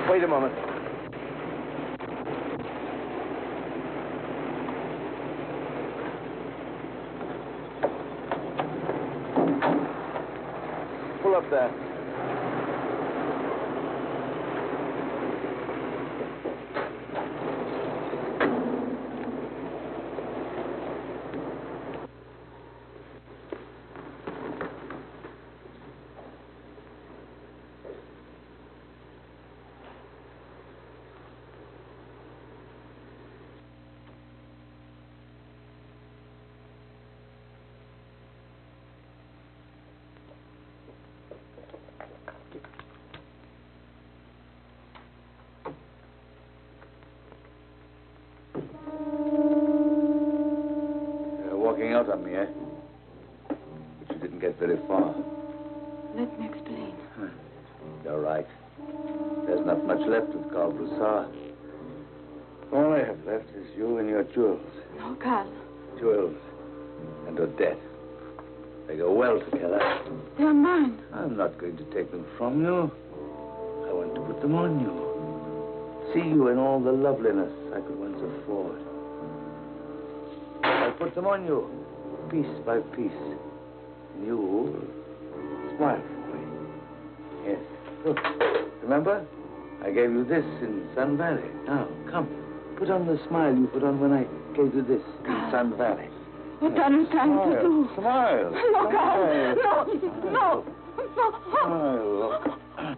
Wait a moment. Pull up there. Walking out on me, eh? But you didn't get very far. Let me explain. You're right. There's not much left with Carl Broussard. All I have left is you and your jewels. No, Carl. Jewels and Odette. They go well together. They're mine. I'm not going to take them from you. I want to put them on you. See you in all the loveliness I could once afford. I'll put them on you, piece by piece. And you smile for me. Yes. Look, remember? I gave you this in Sun Valley. Now, come. Put on the smile you put on when I gave you this in Sun Valley. What are you trying to do? Smile. No, God. No. Smile. Look.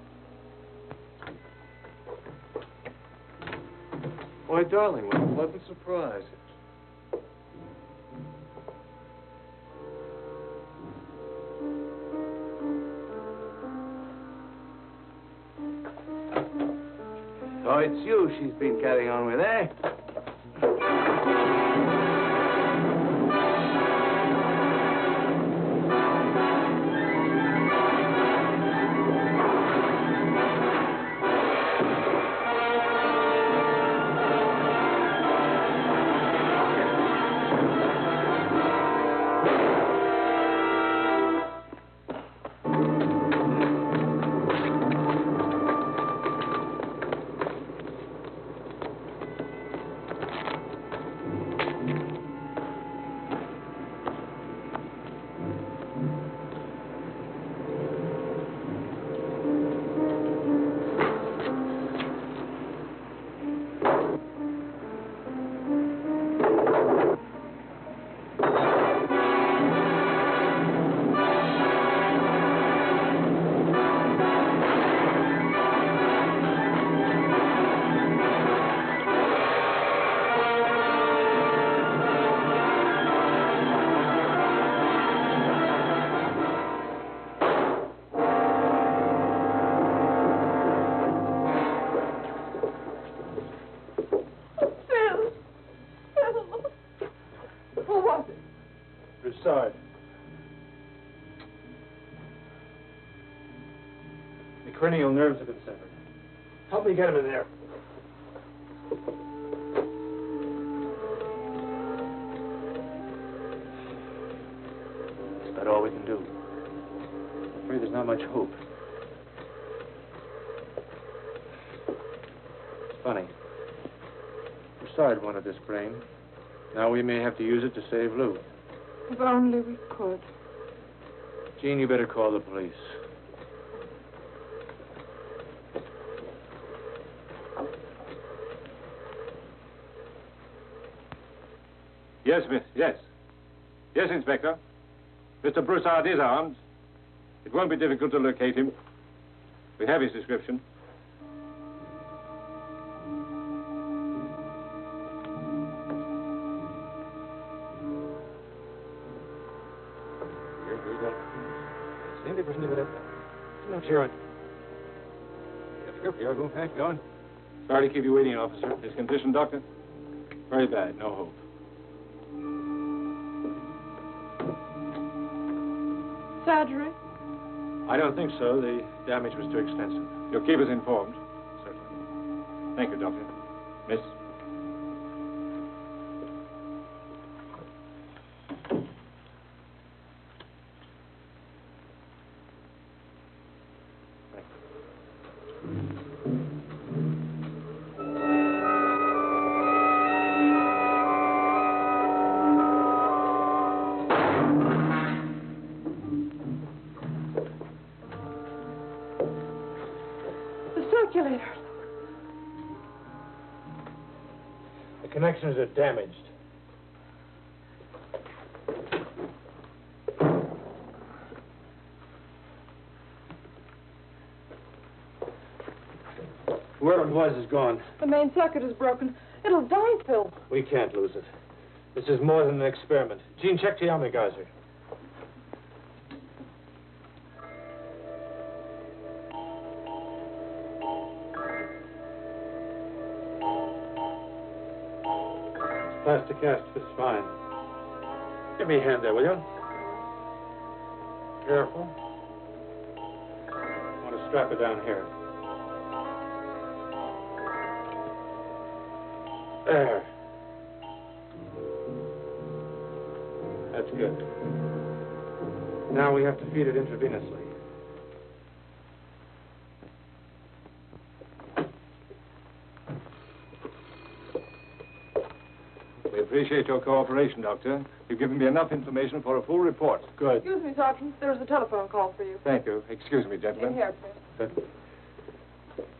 Why, darling, what a pleasant surprise. So it's you she's been carrying on with, eh? Broussard. The cranial nerves have been severed. Help me get him in there. That's about all we can do. I'm afraid there's not much hope. It's funny. Broussard wanted this brain. Now we may have to use it to save Lou. If only we could. Jean, you better call the police. Yes, miss, yes. Yes, Inspector. Mr. Broussard is armed. It won't be difficult to locate him. We have his description. Sorry to keep you waiting, officer. His condition, doctor? Very bad. No hope. Surgery? I don't think so. The damage was too extensive. You'll keep us informed. Certainly. Thank you, doctor. Miss? The connections are damaged. Whoever it was is gone. The main circuit is broken. It'll die, Phil. We can't lose it. This is more than an experiment. Jean, check the Omnigizer. Plastic cast fits fine. Give me a hand there, will you? Careful. I want to strap it down here. There. That's good. Now we have to feed it intravenously. We appreciate your cooperation, Doctor. You've given me enough information for a full report. Good. Excuse me, Sergeant. There's a telephone call for you. Thank you. Excuse me, gentlemen. In here, please.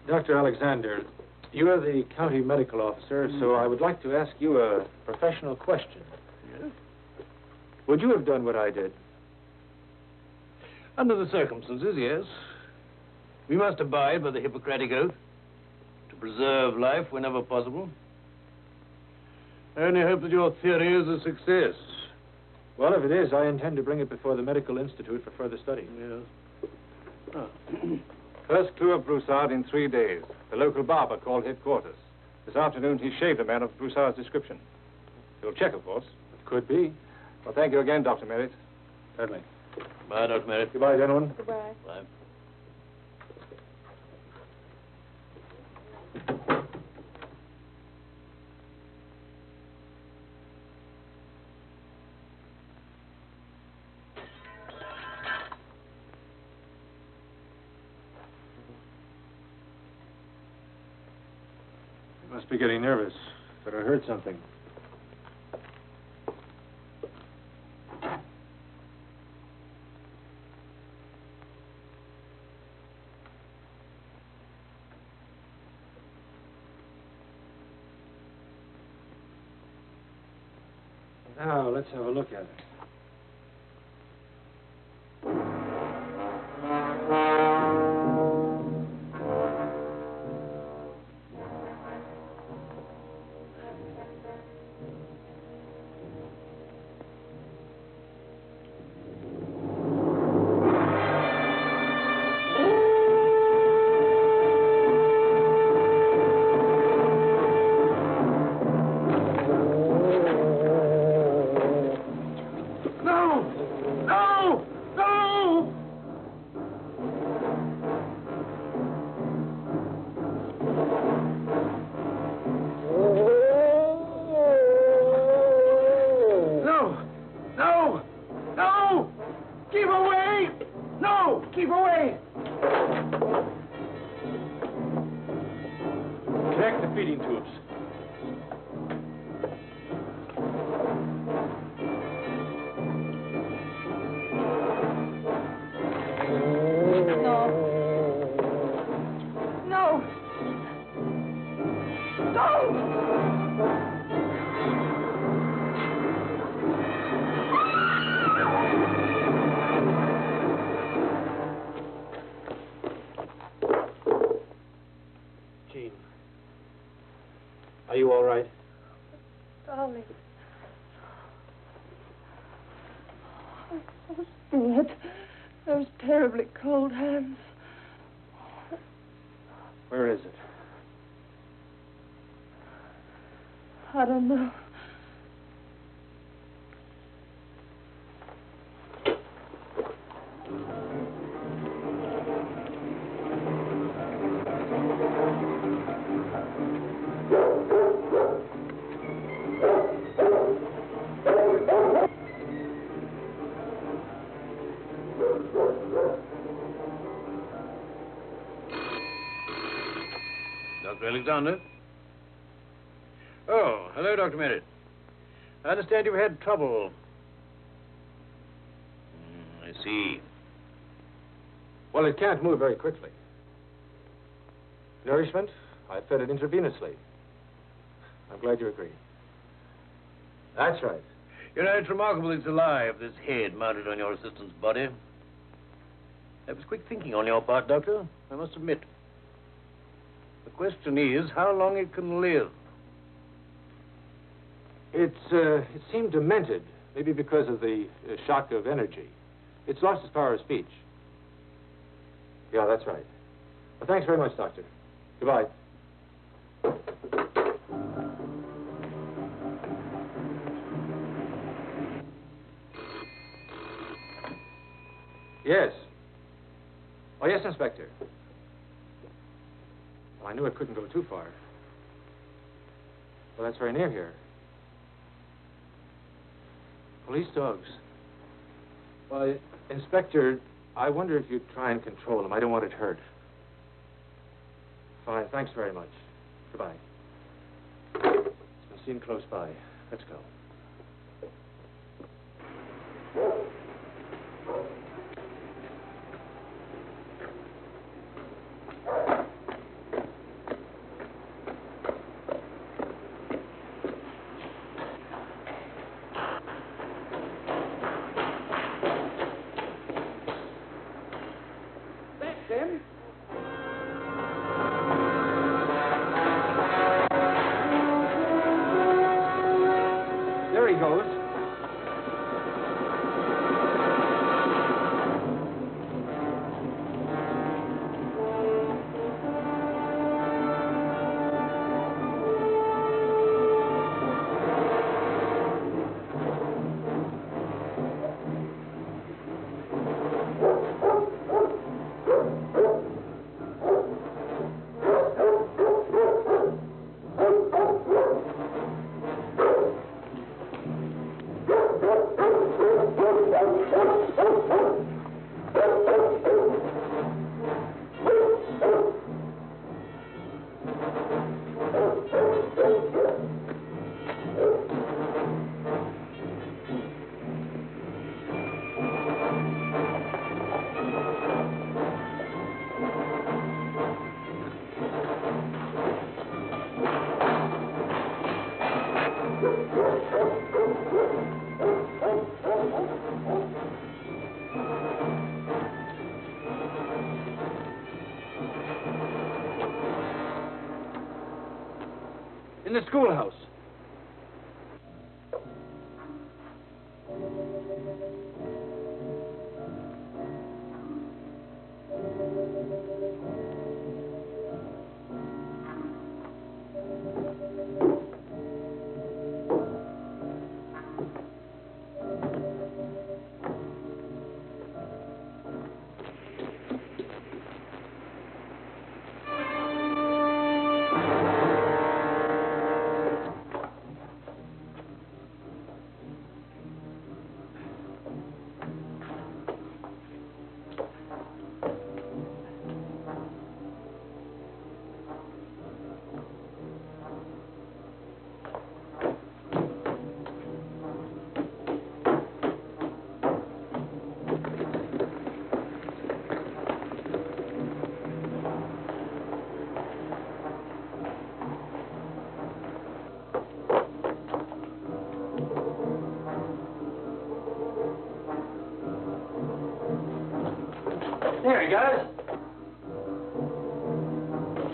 Dr. Alexander, you are the county medical officer, so I would like to ask you a professional question. Yes? Would you have done what I did? Under the circumstances, yes. We must abide by the Hippocratic Oath to preserve life whenever possible. I only hope that your theory is a success. Well, if it is, I intend to bring it before the Medical Institute for further study. Yes. First clue of Broussard in 3 days. The local barber called headquarters. This afternoon, he shaved a man of Broussard's description. You'll check, of course. Could be. Well, thank you again, Dr. Merritt. Certainly. Bye, Dr. Merritt. Goodbye, gentlemen. Goodbye. Bye. You must be getting nervous. But I heard something. Now, let's have a look at it. Connect the feeding tubes. No. Don't! Jean, are you all right? Darling. I'm so scared. Those terribly cold hands. Where is it? I don't know. Dr. Alexander? Oh, hello, Dr. Merritt. I understand you've had trouble. I see. Well, it can't move very quickly. Nourishment? I fed it intravenously. I'm glad you agree. That's right. You know, it's remarkable it's alive, this head mounted on your assistant's body. That was quick thinking on your part, Doctor, I must admit. The question is how long it can live. It seemed demented, maybe because of the shock of energy. It's lost its power of speech. Yeah, that's right. Well, thanks very much, Doctor. Goodbye. Yes. Oh, yes, Inspector. Well, I knew it couldn't go too far. Well, that's very near here. Police dogs. Well, Inspector, I wonder if you'd try and control them. I don't want it hurt. Fine, thanks very much. Goodbye. It's been seen close by. Let's go. goes. In the schoolhouse. There he goes.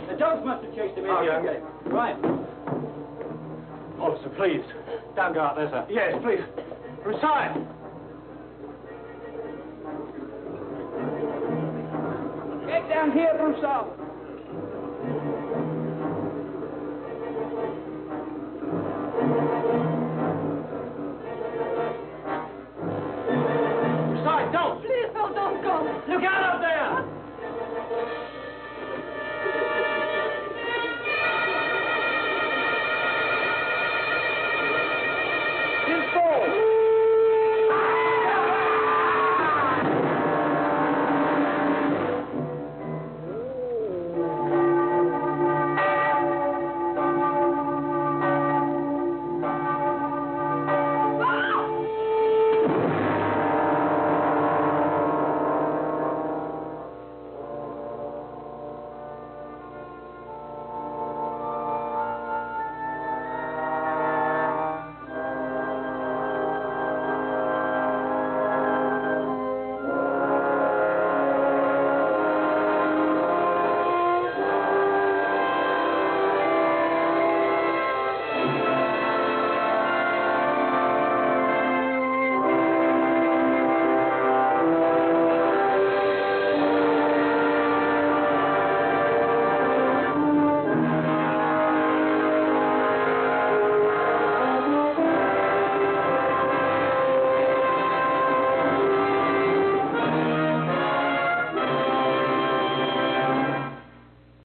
The dogs must have chased him in here. Okay. Right. Officer, please. Don't go out there, sir. Yes, please. Broussard! Get down here, Broussard.